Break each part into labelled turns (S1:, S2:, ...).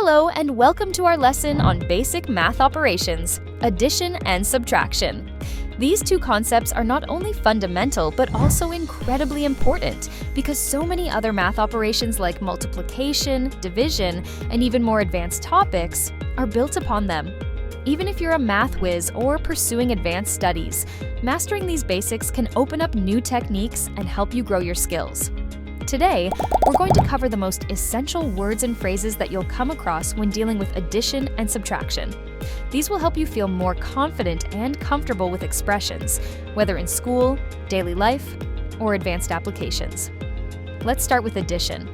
S1: Hello and welcome to our lesson on basic math operations, addition and subtraction. These two concepts are not only fundamental but also incredibly important because so many other math operations like multiplication, division, and even more advanced topics are built upon them. Even if you're a math whiz or pursuing advanced studies, mastering these basics can open up new techniques and help you grow your skills. Today, we're going to cover the most essential words and phrases that you'll come across when dealing with addition and subtraction. These will help you feel more confident and comfortable with expressions, whether in school, daily life, or advanced applications. Let's start with addition.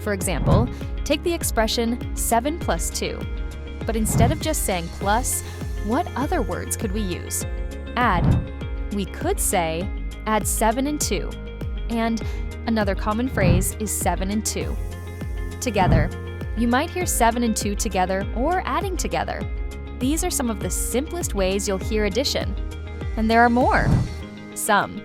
S1: For example, take the expression 7 plus 2. But instead of just saying plus, what other words could we use? Add. We could say, add 7 and 2. And another common phrase is 7 and 2. Together. You might hear 7 and 2 together or adding together. These are some of the simplest ways you'll hear addition. And there are more. Sum.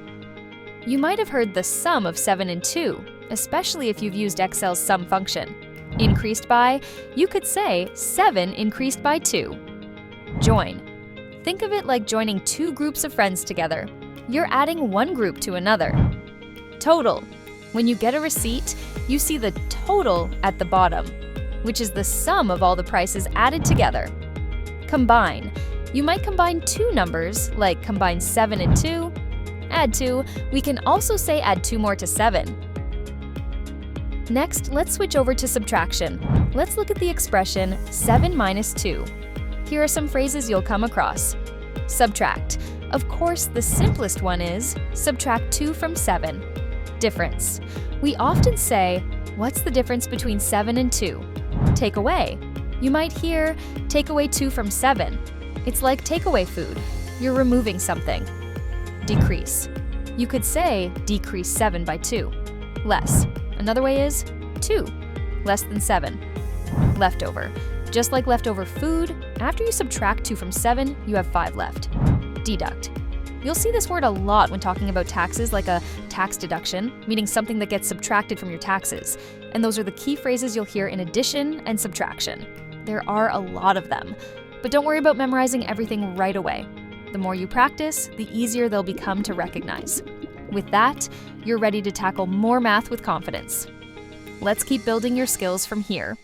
S1: You might have heard the sum of 7 and 2, especially if you've used Excel's sum function. Increased by, you could say 7 increased by 2. Join. Think of it like joining two groups of friends together. You're adding one group to another. Total. When you get a receipt, you see the total at the bottom, which is the sum of all the prices added together. Combine. You might combine two numbers, like combine 7 and 2. Add 2. We can also say add 2 more to 7. Next, let's switch over to subtraction. Let's look at the expression 7 minus 2. Here are some phrases you'll come across. Subtract. Of course, the simplest one is subtract 2 from 7. Difference. We often say, what's the difference between 7 and 2? Take away. You might hear, take away 2 from 7. It's like takeaway food. You're removing something. Decrease. You could say, decrease 7 by 2. Less. Another way is 2, less than 7. Leftover. Just like leftover food, after you subtract 2 from 7, you have 5 left. Deduct. You'll see this word a lot when talking about taxes, like a tax deduction, meaning something that gets subtracted from your taxes. And those are the key phrases you'll hear in addition and subtraction. There are a lot of them, but don't worry about memorizing everything right away. The more you practice, the easier they'll become to recognize. With that, you're ready to tackle more math with confidence. Let's keep building your skills from here.